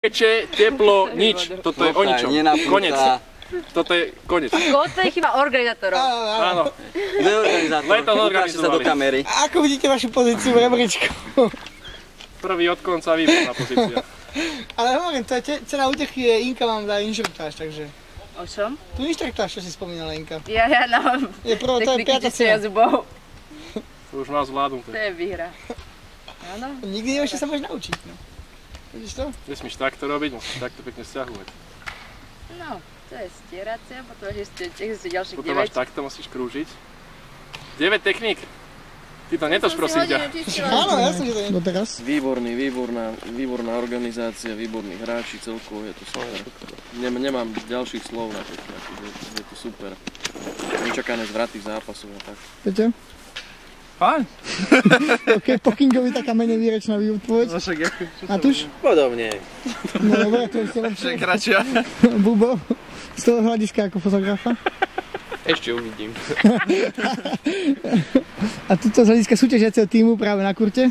Peče, teplo, nič. Toto je o ničom. Konec. Toto je konec. To je chyba organizátorov. Áno. Leto ukážte sa do kamery. Ako vidíte vašu pozíciu v rebríčku? Prvý od konca výborná pozícia. Ale hovorím, cena útechy je Inka vám dá inštruktáž, takže... O čom? Tu inštruktáž, čo si spomínala Inka. Ja no. Je prvá, to je piata cena. Zubov. To už má zvládnuté. To je výhra. Áno. Nikdy nevieš, čo sa môžeš naučiť, no. Vidíš to? Nesmíš takto robiť, musíš takto pekne stiahovať. No, to je stieracia, potom ešte ďalších 9. Potom máš takto, musíš krúžiť. 9 techník. Ty to netoč, prosím ťa. Áno, jasne, že to je doteraz. Výborná organizácia, výborní hráči, celkovo je to super. Nemám ďalších slov na to, je to super. Nečakané zvraty zápasov a tak. Peťo? Fajn. Ok, po Kingovi taká menej výrečná výpoveď. A tuž? Podobne. No dobre, to je lepšie. Kračia. Bubo, z toho hľadiska ako fotografa. Ešte uvidím. A tuto z hľadiska súťažiaceho týmu práve na kurte.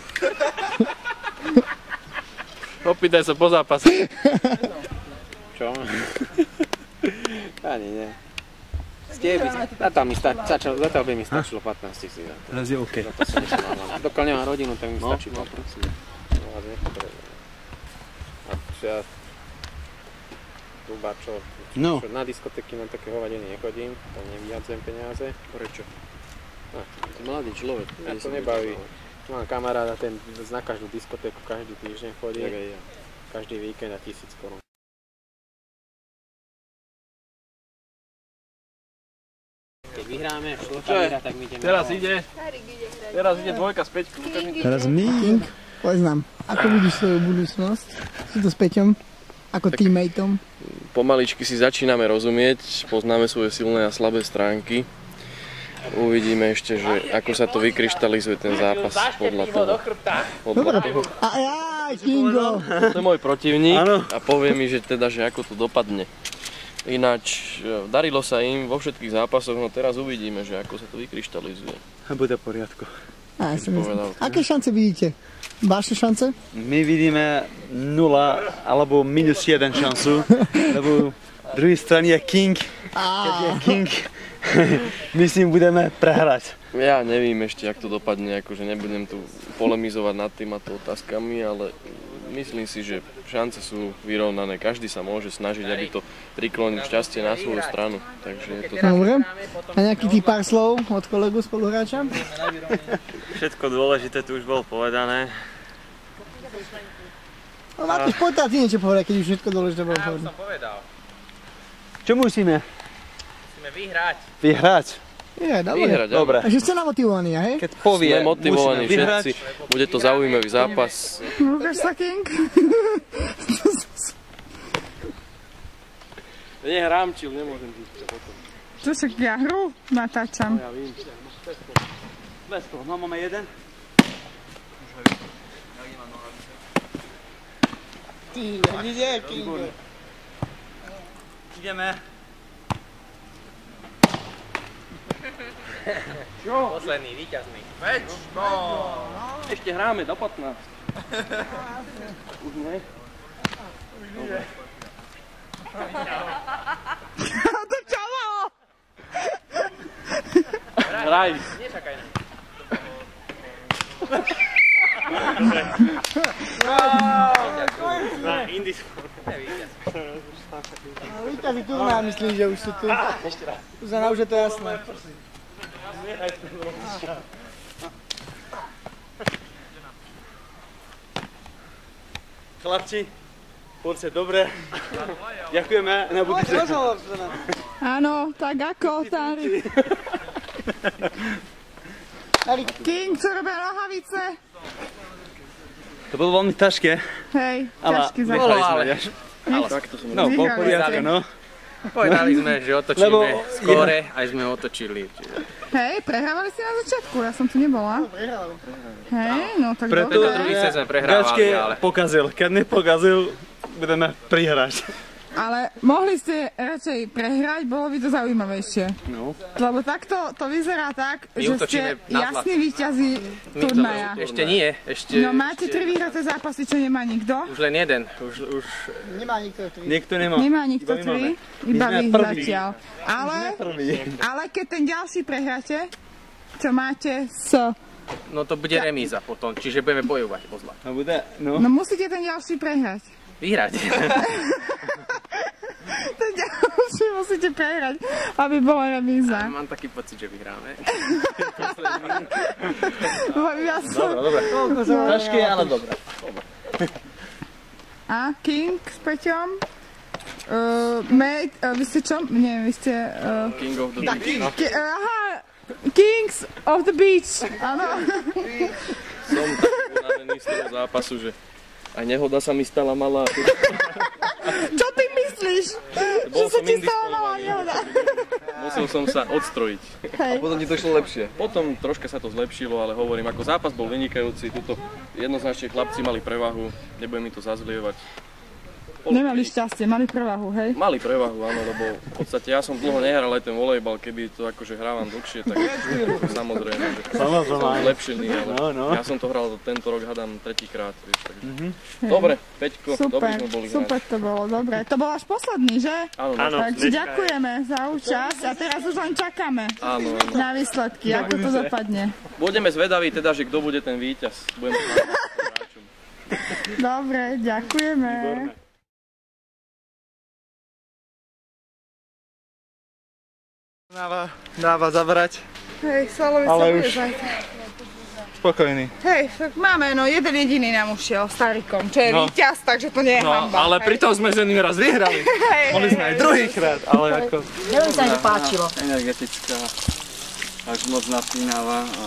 Opýtaj sa po zápase. Čo? Ani nie. Zatiaľ by mi stačilo 15 000. Teraz je OK. Dokiaľ nemám rodinu, tak mi stačí 2%. A ja čo na diskotéky na také hovadiny nechodím, tam nevyjadzujem peniaze. Prečo? Mladý človek. Mňa to nebaví. Mám kamaráda, ten na každú diskotéku každý týždeň chodí. Každý víkend a 1000 korún. Keď vyhráme, šloka vyhrá, tak my ideme. Teraz ide dvojka s Peťkou. Teraz my. Povedz nám, ako vidíš svoju budúcnosť? Si to s Peťom? Ako teammateom? Pomaličky si začíname rozumieť, poznáme svoje silné a slabé stránky. Uvidíme ešte, že ako sa to vykryštalizuje ten zápas podľa toho. A jaj, Kingo! To je môj protivník a povie mi, že ako to dopadne. Ináč, darilo sa im vo všetkých zápasoch, no teraz uvidíme, že ako sa to vykryštalizuje. Bude v poriadku. Aké šance vidíte? Vaše šance? My vidíme 0 alebo minus 1 šancu, lebo v druhej strane je King. Keď je King, my s ním budeme prehrať. Ja nevím ešte, jak to dopadne, akože nebudem tu polemizovať nad týmito otázkami, ale myslím si, že šance sú vyrovnané. Každý sa môže snažiť, aby to priklonil šťastie na svoju stranu. Takže je to tak. Dobre. A nejakých pár slov od kolegu spoluhráča? Všetko dôležité tu už bolo povedané. No Matúš, poď ty niečo povedať, keď už všetko dôležité bolo povedané. Ja už som povedal. Čo musíme? Musíme vyhrať. Vyhrať? Dobre. Dobre. Takže ste namotivovaní, hej? Keď povie, sme motivovaní musíme vyhrať. všetci. Bude to zaujímavý zápas. Ukáž sa, King. Nehrám, čil, nemôžem byť potom. Tu však ja hru natáčam. Ja vím. Bez toho, no máme jeden. Ty, ide, Kingo. Ideme. Čo? Posledný, víťazný. Ešte hráme do 15. Už nie? To čo bolo? Hraj. Nečakaj na Víťazi tu má, myslím, že už sú tu. Zuzana, už je to jasné. Chlapci, poďte dobre. Ďakujeme na budúce. Áno, tak ako, Tári. King, čo robia nohavice? To bolo veľmi ťažké. Hej, ťažký zápas. Nechali sme, vieš. No, bol poriadka, no. Povedali sme, že otočíme skóre, aj sme otočili. Hej, prehrávali ste na začiatku, ja som tu nebola. Hej, no tak preto dobre. Druhý sezón prehrávali, ale... pokazil. Keď nepokazil, budeme prihrať. Ale mohli ste radšej prehrať, bolo by to zaujímavejšie. No. Lebo takto to vyzerá tak, My že ste útočíme na tlak. jasní víťazi turnaja. Ešte nie, ešte... No máte 3 vyhraté zápasy, čo nemá nikto? Už len jeden, už... Nemá nikto 3. Niekto nemá. Nemá nikto Iba my 3, iba My sme vy prví. zatiaľ. Ale keď ten ďalší prehráte, čo máte s... No to bude remíza potom, čiže budeme bojovať o zlato. No bude, no. No musíte ten ďalší prehrať. Vyhrať. Ten ďalší musíte prehrať, aby bola remíza. Mám taký pocit, že vyhráme. Ja som... Dobre. Ťažké, ale dobre. A King s Peťom? Vy ste čo? Nie, vy ste... King of the Beach. Aha! Kings of the Beach, áno. Som tak unavený z toho zápasu, že aj nehoda sa mi stala malá. Čo ty myslíš? Že sa ti stala malá nehoda? Musel som sa odstrojiť. Hej. Potom ti to šlo lepšie. Potom troška sa to zlepšilo, ale hovorím, ako zápas bol vynikajúci. Tuto jednoznačne chlapci mali prevahu, nebudem mi to zazlievať. Nemali šťastie, mali prevahu, hej? Mali prevahu, áno, lebo v podstate ja som dlho nehral aj ten volejbal, keby to akože hrávam dlhšie, tak samozrejme, že som zlepšený, ale ja som to hral tento rok, hádam, 3-krát, vieš, takže. Dobre, Peťko, dobre sme boli hrať. Super to bolo, dobre. To bol až posledný, že? Áno, Takže ďakujeme za účasť a teraz už len čakáme áno. na výsledky, ako to dopadne. Budeme zvedaví teda, že kto bude ten víťaz. Budeme hráčom. Dobre, ďakujeme. Dáva zabrať. Hej, Salovi sa Ale bude už- zajtra. Spokojný. Hej, tak máme, no jeden jediný nám ušiel, Starikom, čo je víťaz, takže to nie je hanba. Ale pritom sme s ním raz vyhrali. Boli sme aj druhýkrát, ale ako... Veľmi sa mi to páčilo. Energetická, až moc napínavá a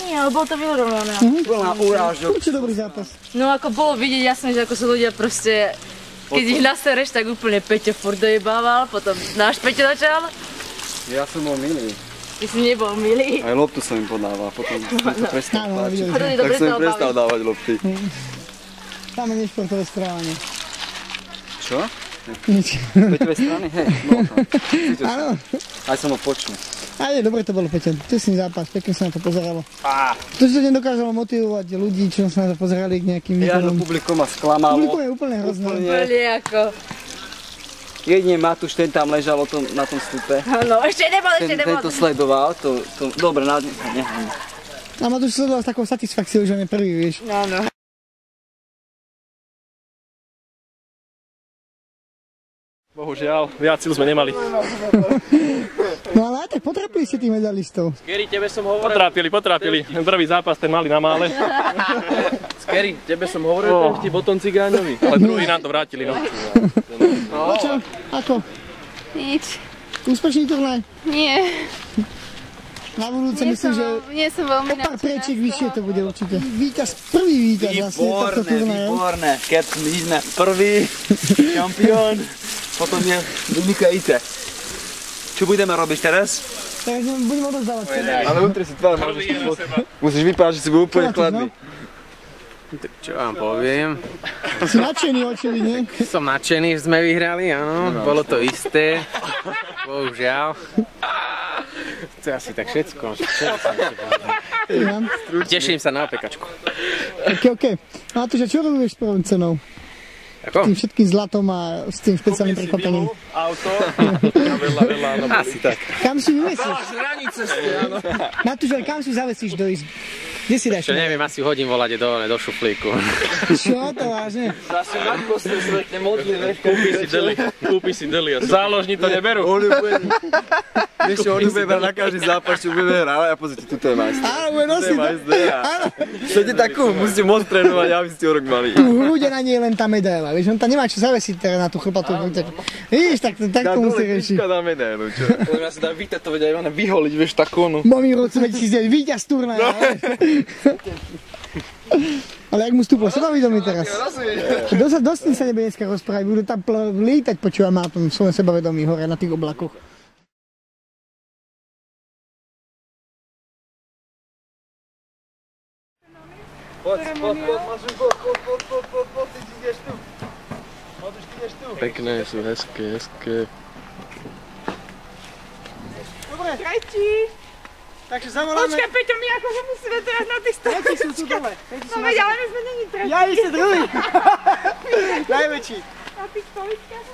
Nie, ale bolo to vyrovnané. plná urážok. Určite dobrý zápas. No ako bolo vidieť jasne, že ako sa ľudia proste, keď ich nasereš, tak úplne Peťo furt dojebával, potom náš Peťo začal. Ja som bol milý. Ty si nebol milý. Aj loptu som im podával, potom som to prestal Áno, páčiť. videli Potom sme. je to Tak som im prestal prestal baviť. dávať lopty. Tam je nešportové správanie. Čo? Nič. Peťové strany? Hej, bolo to. Áno. Aj som ho počul. A je, dobre to bolo, Peťo. Tesný zápas, pekne sa na to pozeralo. To, že to nedokázalo motivovať ľudí, čo sa na to pozerali k nejakým Ja, výkonom. publikum ma sklamalo. Publikum je úplne hrozné. Úplne ako, Jedine Matúš, ten tam ležal na tom stupe. áno, ešte nebol. Ten to sledoval, dobre, nechajme. A Matúš sledoval s takou satisfakciou, že on je prvý, vieš. Áno. Bohužiaľ, viac síl sme nemali. No ale aj tak potrapili ste tých medalistov. Skeri, tebe som hovoril... Potrápili. Ten prvý zápas, ten mali na mále. Skeri, tebe som hovoril ten vtip o tom cigáňovi. Ale druhý nám to vrátili, no. No čo? Ako? Nič. Úspešný turnaj? Nie. Na budúce myslím, že Nie som veľmi pár priečiek vyššie to bude určite. Prvý víťaz vlastne tohto turnaja. Výborné. Keď my sme prvý šampión, potom je vynikajúce. Čo budeme robiť teraz? Takže budeme odozdávať. Ale utri si tvár, musíš vypáť, že si bol úplne chladný. Čo vám poviem? Si nadšený očividne. Som nadšený, že sme vyhrali, áno. Bolo to isté. Bohužiaľ. To je asi tak všetko. Teším sa na opekačku. OK. No a to, že čo robíš s prvou cenou? Ako? Tým všetkým zlatom a s tým špeciálnym prekvapením. Auto a veľa. Asi tak. Kam si vyvesíš? Hranice ste, áno. Matúš, ale kam si zavesíš do izby? Kde si dáš? Čo neviem, asi hodím volať do šuflíku. Čo to vážne? Zase na kostru svetne modlí, vieš, Kúpi si deli. Záložní to neberú. Vieš čo, on bude brať na každý zápas, čo budeme hrávať a pozrite, tuto je majster. Áno, bude nosiť. Áno. Chcete takú, musíte moc trénovať, aby ste o rok mali. Tu hrude na nie je len tá medaila, vieš, on tam nemá čo zavesiť teraz na tú chrpatú. Víš, tak to musí riešiť. Na medailu, čo? Podľa mňa sa dá vytetovať aj ona vyholiť, vieš, takú onu. Momíru 2009, víťaz turnaja. Ale jak mu stúplo sebavedomie teraz. Dosť tým sa nebude dneska rozprávať, budú tam lítať, počúvam na tom svojom sebavedomí hore na tých oblakoch. Poď, ty ideš tu. Matúš, ty Pekné sú, hezké. Dobre. Tretí. Takže zavoláme... Počkaj, Peťo, my akože musíme teraz na tých stoličkách. Tretí sú tu dole. No veď, ale my sme není tretí. Ja ešte druhý. Najväčší. Na tých stoličkách.